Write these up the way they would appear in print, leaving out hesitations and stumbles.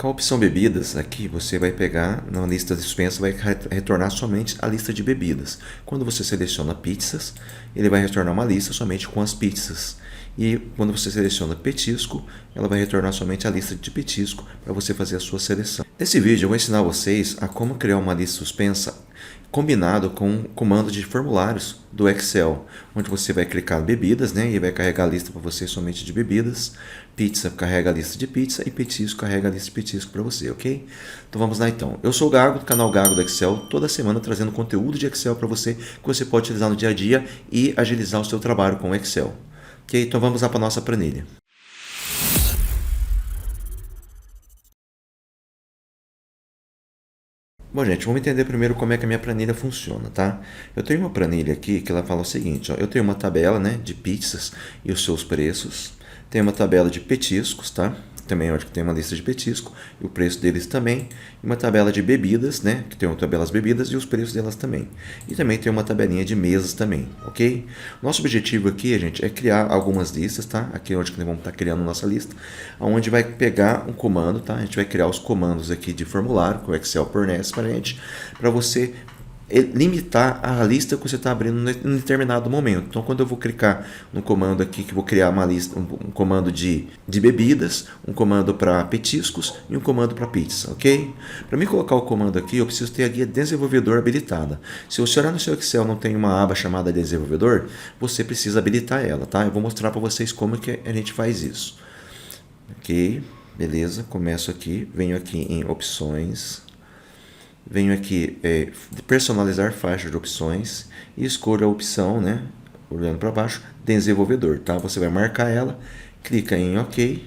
Com a opção bebidas, aqui você vai pegar na lista de suspensa, vai retornar somente a lista de bebidas. Quando você seleciona pizzas, ele vai retornar uma lista somente com as pizzas. E quando você seleciona petisco, ela vai retornar somente a lista de petisco para você fazer a sua seleção. Nesse vídeo eu vou ensinar vocês a como criar uma lista suspensa combinado com o comando de formulários do Excel, onde você vai clicar bebidas, né, e vai carregar a lista para você somente de bebidas, pizza carrega a lista de pizza e petisco carrega a lista de petisco para você, ok? Então vamos lá então. Eu sou o Gago, do canal Gago do Excel, toda semana trazendo conteúdo de Excel para você que você pode utilizar no dia a dia e agilizar o seu trabalho com o Excel. Ok? Então vamos lá para a nossa planilha. Bom, gente, vamos entender primeiro como é que a minha planilha funciona, tá? Eu tenho uma planilha aqui que ela fala o seguinte, ó, eu tenho uma tabela, né, de pizzas e os seus preços, tenho uma tabela de petiscos, tá? Também acho que tem uma lista de petisco e o preço deles também, e uma tabela de bebidas, né, que tem uma tabela das bebidas e os preços delas também. E também tem uma tabelinha de mesas também, ok? Nosso objetivo aqui, gente, é criar algumas listas, tá? Aqui é onde nós vamos estar criando nossa lista, onde vai pegar um comando, tá? A gente vai criar os comandos aqui de formulário, que o Excel fornece para a gente, para você limitar a lista que você está abrindo em determinado momento. Então, quando eu vou clicar no comando aqui, que vou criar uma lista, um comando de bebidas, um comando para petiscos e um comando para pizza, ok? Para mim colocar o comando aqui, eu preciso ter a guia desenvolvedor habilitada. Se você olhar no seu Excel não tem uma aba chamada desenvolvedor, você precisa habilitar ela, tá? Eu vou mostrar para vocês como que a gente faz isso. Ok, beleza, começo aqui, venho aqui em opções, venho aqui personalizar faixa de opções e escolho a opção, né, olhando para baixo, desenvolvedor, tá? Você vai marcar ela, clica em OK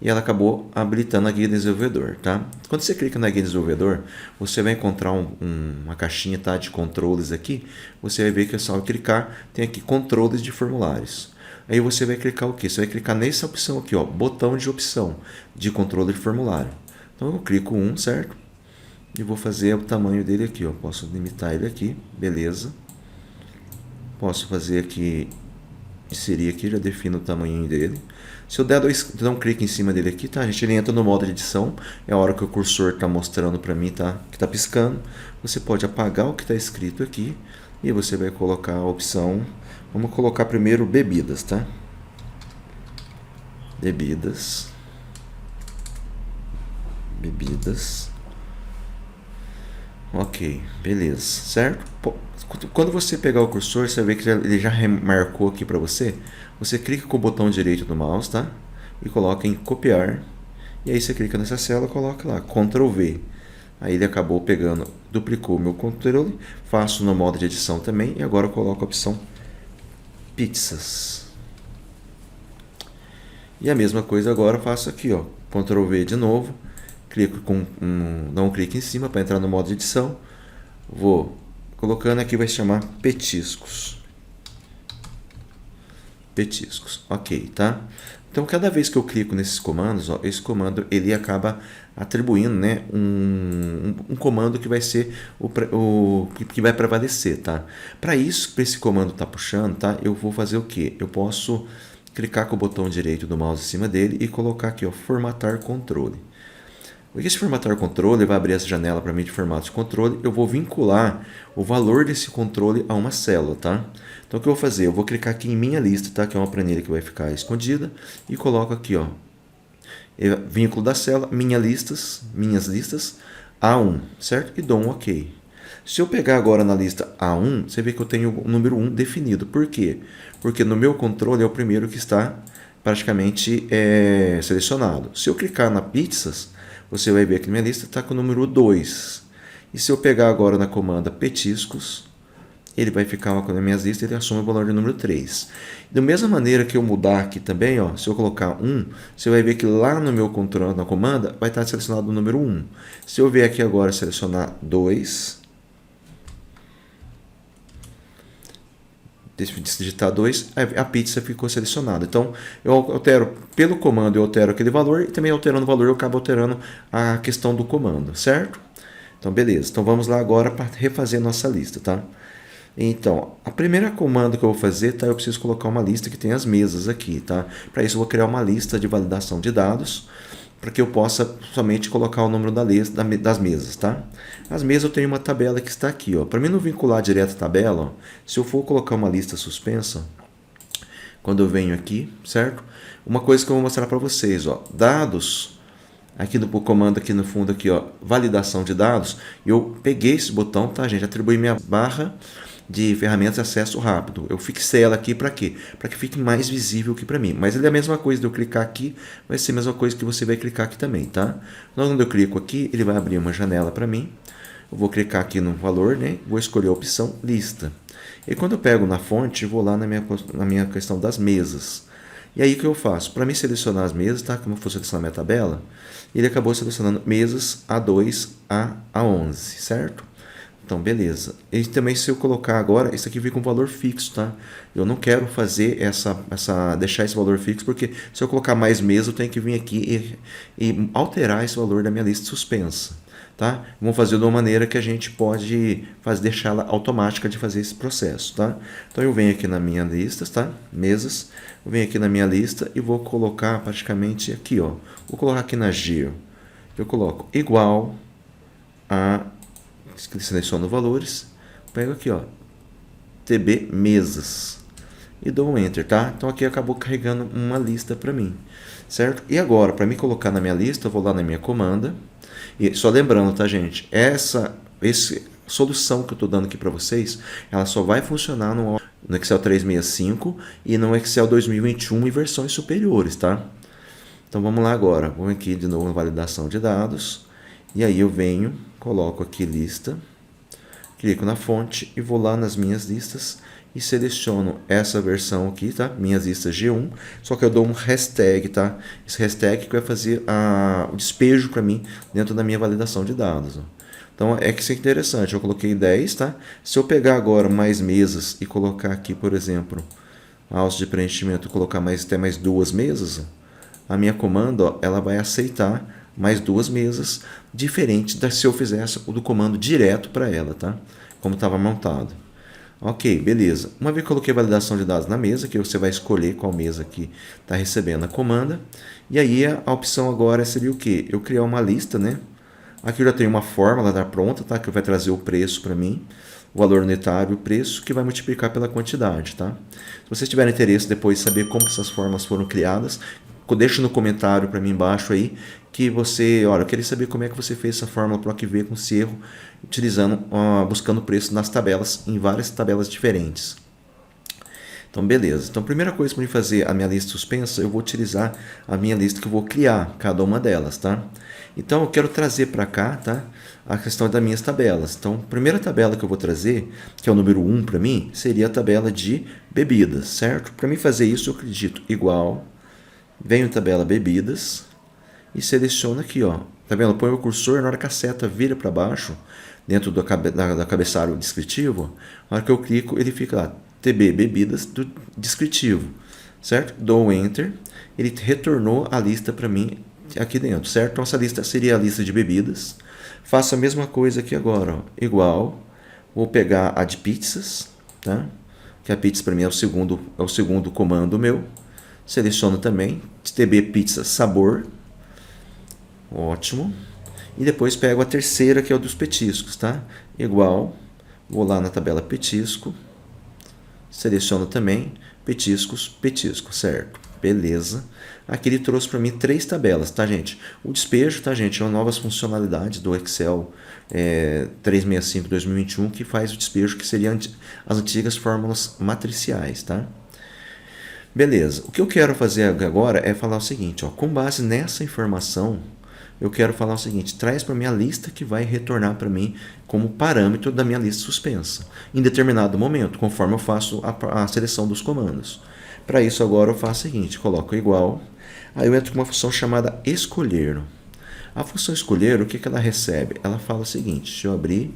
e ela acabou habilitando a guia desenvolvedor, tá? Quando você clica na guia desenvolvedor, você vai encontrar uma caixinha, tá, de controles aqui, você vai ver que é só clicar, tem aqui controles de formulários. Aí você vai clicar o quê? Você vai clicar nessa opção aqui, ó, botão de opção de controle de formulário. Então eu clico certo? E vou fazer o tamanho dele aqui, ó. Posso limitar ele aqui, beleza. Posso fazer aqui, inserir aqui, já defino o tamanho dele. Se eu der um clique em cima dele aqui, tá? A gente entra no modo de edição, é a hora que o cursor está mostrando para mim, tá? Que está piscando. Você pode apagar o que está escrito aqui e você vai colocar a opção. Vamos colocar primeiro bebidas, tá? Bebidas. Ok, beleza, certo? Quando você pegar o cursor, você vê que ele já remarcou aqui para você. Você clica com o botão direito do mouse, tá? E coloca em copiar. E aí você clica nessa célula e coloca lá, Ctrl V. Aí ele acabou pegando, duplicou o meu controle. Faço no modo de edição também. E agora eu coloco a opção pizzas. E a mesma coisa agora eu faço aqui, ó, Ctrl V de novo. Clico dá um clique em cima para entrar no modo de edição. Vou colocando aqui, vai se chamar petiscos. Petiscos, ok, tá? Então, cada vez que eu clico nesses comandos, ó, esse comando ele acaba atribuindo, né, um comando que vai ser o que vai prevalecer, tá? Para isso, para esse comando estar puxando, tá? Eu vou fazer o que? Eu posso clicar com o botão direito do mouse em cima dele e colocar aqui, ó, formatar controle. Esse formatar controle vai abrir essa janela para mim de formato de controle. Eu vou vincular o valor desse controle a uma célula, tá? Então o que eu vou fazer? Eu vou clicar aqui em minha lista, tá? Que é uma planilha que vai ficar escondida e coloco aqui, ó, vínculo da célula, minhas listas A1, certo? E dou um OK. Se eu pegar agora na lista A1, você vê que eu tenho o número 1 definido. Por quê? Porque no meu controle é o primeiro que está praticamente selecionado. Se eu clicar na pizzas, você vai ver que minha lista está com o número 2. E se eu pegar agora na comanda petiscos, ele vai ficar com as minhas listas, ele assume o valor de número 3. Da mesma maneira que eu mudar aqui também, ó, se eu colocar 1, você vai ver que lá no meu controle, na comanda, vai estar selecionado o número 1. Se eu vier aqui agora selecionar 2, digitar 2, a pizza ficou selecionada. Então, eu altero pelo comando, eu altero aquele valor e também alterando o valor eu acabo alterando a questão do comando, certo? Então, beleza. Então, vamos lá agora para refazer nossa lista, tá? Então, a primeira comando que eu vou fazer, tá? Eu preciso colocar uma lista que tem as mesas aqui, tá? Para isso, eu vou criar uma lista de validação de dados. para que eu possa somente colocar o número das mesas, tá? As mesas eu tenho uma tabela que está aqui, ó. Para mim não vincular direto a tabela, ó, se eu for colocar uma lista suspensa, quando eu venho aqui, certo? Uma coisa que eu vou mostrar para vocês, ó, dados, aqui no comando aqui no fundo aqui, ó, validação de dados, eu peguei esse botão, tá, gente? Atribuí minha barra de ferramentas de acesso rápido. Eu fixei ela aqui para quê? Para que fique mais visível aqui para mim. Mas ele é a mesma coisa de eu clicar aqui, vai ser a mesma coisa que você vai clicar aqui também, tá? Então, quando eu clico aqui, ele vai abrir uma janela para mim. Eu vou clicar aqui no valor, né? Vou escolher a opção lista. E quando eu pego na fonte, eu vou lá na minha questão das mesas. E aí o que eu faço? Para mim selecionar as mesas, tá? Como eu for selecionar a minha tabela, ele acabou selecionando mesas A2 a A11, certo? Então, beleza. E também se eu colocar agora, isso aqui fica um valor fixo, tá? Eu não quero fazer deixar esse valor fixo, porque se eu colocar mais mesas, eu tenho que vir aqui e alterar esse valor da minha lista suspensa, tá? Vamos fazer de uma maneira que a gente pode deixá-la automática de fazer esse processo, tá? Então, eu venho aqui na minha lista, tá? Mesas. Eu venho aqui na minha lista e vou colocar praticamente aqui, ó. Vou colocar aqui na G, eu coloco igual a... Seleciono valores, pego aqui, ó, TB mesas e dou um Enter, tá? Então aqui acabou carregando uma lista para mim, certo? E agora, para me colocar na minha lista, eu vou lá na minha comanda e só lembrando, tá, gente? Essa solução que eu estou dando aqui para vocês, ela só vai funcionar no Excel 365 e no Excel 2021 e versões superiores, tá? Então vamos lá agora, vou aqui de novo na validação de dados e aí eu venho, coloco aqui lista, clico na fonte e vou lá nas minhas listas e seleciono essa versão aqui, tá? Minhas listas G1, só que eu dou um hashtag, tá? Esse hashtag que vai fazer o despejo para mim dentro da minha validação de dados, ó. Então é que isso é interessante, eu coloquei 10, tá? Se eu pegar agora mais mesas e colocar aqui, por exemplo, a alça de preenchimento, colocar até mais 2 mesas, a minha comanda, ó, ela vai aceitar mais 2 mesas, diferente da se eu fizesse o do comando direto para ela, tá? Como estava montado. Ok, beleza. Uma vez que eu coloquei a validação de dados na mesa, que você vai escolher qual mesa que está recebendo a comanda, e aí a opção agora seria o quê? Eu criar uma lista, né? Aqui eu já tenho uma fórmula já pronta, tá? Que vai trazer o preço para mim, o valor unitário, o preço, que vai multiplicar pela quantidade, tá? Se vocês tiverem interesse depois de saber como essas fórmulas foram criadas, deixa no comentário para mim embaixo aí, que você, olha, eu queria saber como é que você fez essa fórmula para ver com esse erro, buscando preço nas tabelas, em várias tabelas diferentes. Então, beleza. Então, a primeira coisa para fazer a minha lista suspensa, eu vou utilizar a minha lista que eu vou criar, cada uma delas, tá? Então, eu quero trazer para cá, tá? A questão das minhas tabelas. Então, a primeira tabela que eu vou trazer, que é o número 1 para mim, seria a tabela de bebidas, certo? Para mim fazer isso, eu acredito igual, venho em tabela bebidas e seleciono aqui, ó. Tá vendo? Põe o cursor, na hora que a seta vira para baixo, dentro do cabeçalho descritivo, na hora que eu clico, ele fica lá, TB bebidas do descritivo, certo? Dou Enter, ele retornou a lista para mim aqui dentro, certo? Então essa lista seria a lista de bebidas. Faço a mesma coisa aqui agora, ó. Igual, vou pegar a de pizzas, tá? Que a pizza para mim é o segundo comando meu. Seleciono também, TB pizza sabor, ótimo. E depois pego a terceira, que é o dos petiscos, tá? Igual, vou lá na tabela petisco, seleciono também petiscos, petisco, certo? Beleza. Aqui ele trouxe para mim 3 tabelas, tá, gente? O despejo, tá, gente, é uma novas funcionalidades do Excel 365 2021 que faz o despejo, que seriam as antigas fórmulas matriciais, tá? Beleza. O que eu quero fazer agora é falar o seguinte, ó, com base nessa informação, eu quero falar o seguinte, traz para mim a lista que vai retornar para mim como parâmetro da minha lista suspensa, em determinado momento, conforme eu faço a seleção dos comandos. Para isso agora eu faço o seguinte, coloco igual, aí eu entro com uma função chamada escolher. A função escolher, o que ela recebe? Ela fala o seguinte, deixa eu abrir,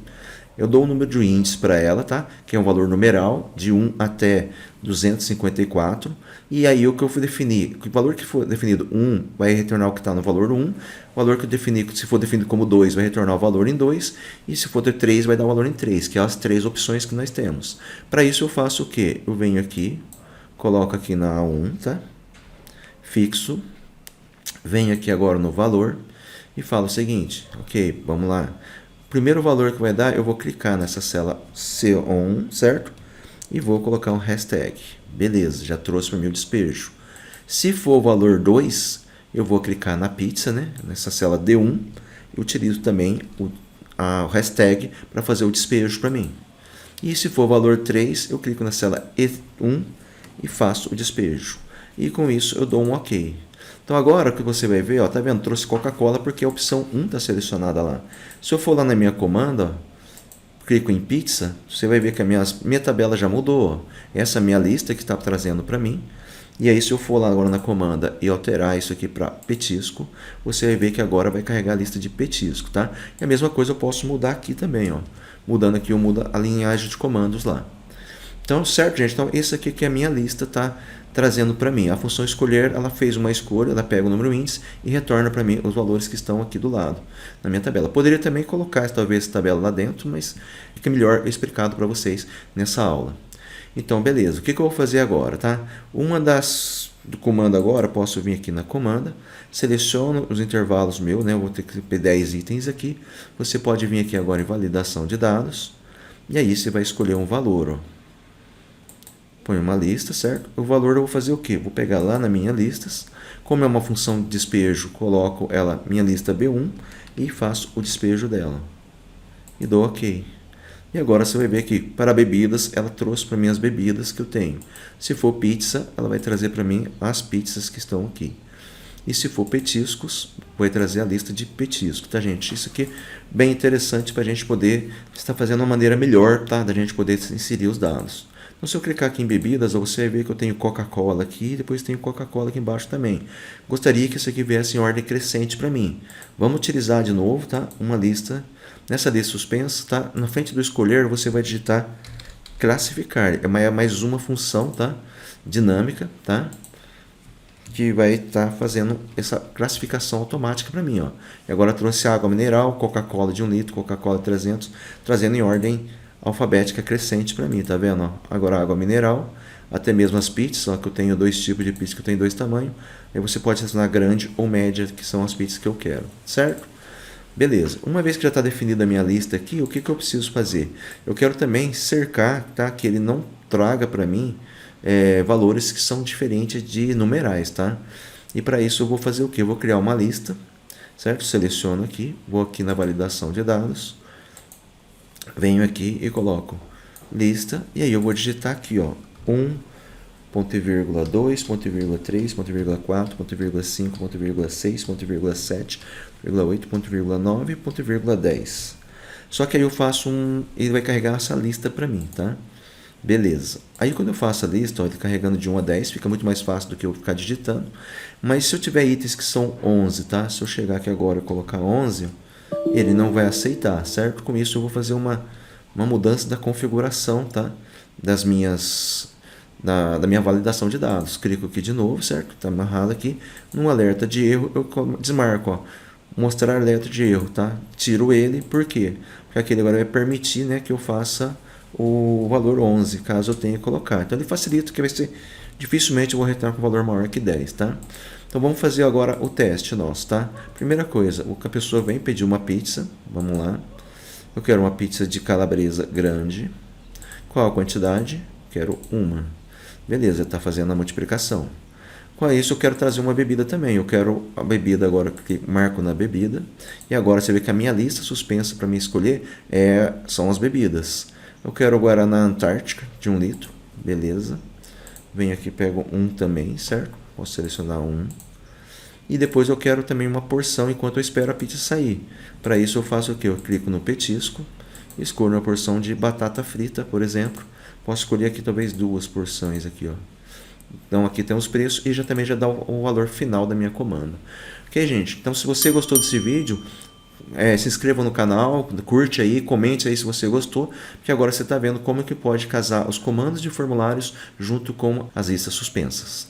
eu dou um número de índice para ela, tá? Que é um valor numeral de 1 até 254. E aí o que eu fui definir, o valor que for definido 1 vai retornar o que está no valor 1. O valor que eu defini, se for definido como 2, vai retornar o valor em 2. E se for ter 3, vai dar o valor em 3, que é as 3 opções que nós temos. Para isso eu faço o quê? Eu venho aqui, coloco aqui na A1, tá? Fixo. Venho aqui agora no valor e falo o seguinte, ok, vamos lá. O primeiro valor que vai dar, eu vou clicar nessa célula C1, certo? E vou colocar um hashtag. Beleza, já trouxe para o meu despejo. Se for o valor 2, eu vou clicar na pizza, né? Nessa célula D1, e utilizo também o hashtag para fazer o despejo para mim. E se for o valor 3, eu clico na célula E1 e faço o despejo. E com isso eu dou um OK. Então agora o que você vai ver, ó, tá vendo? Trouxe Coca-Cola porque a opção 1 está selecionada lá. Se eu for lá na minha comanda, ó, clico em pizza, você vai ver que a minha tabela já mudou. Ó. Essa é a minha lista que está trazendo para mim. E aí se eu for lá agora na comanda e alterar isso aqui para petisco, você vai ver que agora vai carregar a lista de petisco, tá? E a mesma coisa eu posso mudar aqui também, ó. Mudando aqui eu mudo a linhagem de comandos lá. Então, certo, gente? Então, esse aqui que é a minha lista tá trazendo para mim. A função escolher, ela fez uma escolha, ela pega o número índice e retorna para mim os valores que estão aqui do lado na minha tabela. Poderia também colocar talvez essa tabela lá dentro, mas fica melhor explicado para vocês nessa aula. Então, beleza. O que eu vou fazer agora, tá? Do comando agora, posso vir aqui na comanda, seleciono os intervalos meus, né? Eu vou ter que ter 10 itens aqui. Você pode vir aqui agora em validação de dados, e aí você vai escolher um valor, ó. Põe uma lista, certo? O valor eu vou fazer o quê? Vou pegar lá na minha listas, como é uma função de despejo, coloco ela minha lista B1 e faço o despejo dela. E dou OK. E agora você vai ver que para bebidas, ela trouxe para mim as bebidas que eu tenho. Se for pizza, ela vai trazer para mim as pizzas que estão aqui. E se for petiscos, vai trazer a lista de petiscos, tá, gente? Isso aqui é bem interessante para a gente poder estar fazendo uma maneira melhor, tá? Da gente poder inserir os dados. Então, se eu clicar aqui em bebidas, você vai ver que eu tenho Coca-Cola aqui e depois tenho Coca-Cola aqui embaixo também. Gostaria que isso aqui viesse em ordem crescente para mim. Vamos utilizar de novo, tá? Uma lista. Nessa lista suspensa, tá? Na frente do escolher, você vai digitar classificar. É mais uma função, tá? Dinâmica, tá? Que vai estar fazendo essa classificação automática para mim, ó. E agora trouxe água mineral, Coca-Cola de 1 litro, Coca-Cola 300, trazendo em ordem alfabética crescente para mim, tá vendo? Ó? Agora água mineral, até mesmo as pizzas, ó, que eu tenho 2 tipos de pizza, que eu tenho 2 tamanhos. Aí você pode selecionar grande ou média, que são as pizzas que eu quero, certo? Beleza. Uma vez que já está definida a minha lista aqui, o que eu preciso fazer? Eu quero também cercar, tá? Que ele não traga para mim valores que são diferentes de numerais, tá? E para isso eu vou fazer o quê? Eu vou criar uma lista, certo? Seleciono aqui, vou aqui na validação de dados, venho aqui e coloco lista, e aí eu vou digitar aqui, ó, 1, ponto e vírgula 2, ponto e vírgula 3, ponto e vírgula 4, ponto e vírgula 5, ponto e vírgula 6, ponto e vírgula 7, ponto e vírgula 8, ponto e vírgula 9, ponto e vírgula 10. Só que aí eu faço ele vai carregar essa lista para mim, tá? Beleza. Aí quando eu faço a lista, ó, ele carregando de 1 a 10, fica muito mais fácil do que eu ficar digitando. Mas se eu tiver itens que são 11, tá? Se eu chegar aqui agora e colocar 11, ele não vai aceitar, certo? Com isso eu vou fazer uma mudança da configuração, tá? Da minha validação de dados. Clico aqui de novo, certo? Está amarrado aqui. No alerta de erro, eu desmarco, ó, mostrar alerta de erro, tá? Tiro ele, por quê? Porque aquele agora vai permitir, né, que eu faça o valor 11, caso eu tenha que colocar. Então, ele facilita, que vai ser, dificilmente eu vou retornar com valor maior que 10, tá? Então, vamos fazer agora o teste nosso, tá? Primeira coisa, a pessoa vem pedir uma pizza, vamos lá. Eu quero uma pizza de calabresa grande. Qual a quantidade? Quero uma. Beleza, está fazendo a multiplicação. Com isso, eu quero trazer uma bebida também. Eu quero a bebida agora, que marco na bebida. E agora você vê que a minha lista suspensa para mim escolher são as bebidas. Eu quero o Guaraná Antártica de 1 litro. Beleza. Venho aqui e pego um também, certo? Posso selecionar um. E depois eu quero também uma porção enquanto eu espero a pizza sair. Para isso eu faço o quê? Eu clico no petisco. Escolho uma porção de batata frita, por exemplo. Posso escolher aqui talvez 2 porções aqui, ó. Então aqui tem os preços e também já dá o valor final da minha comanda. Ok, gente? Então se você gostou desse vídeo, se inscreva no canal, curte aí, comente aí se você gostou, porque agora você está vendo como que pode casar os comandos de formulários junto com as listas suspensas.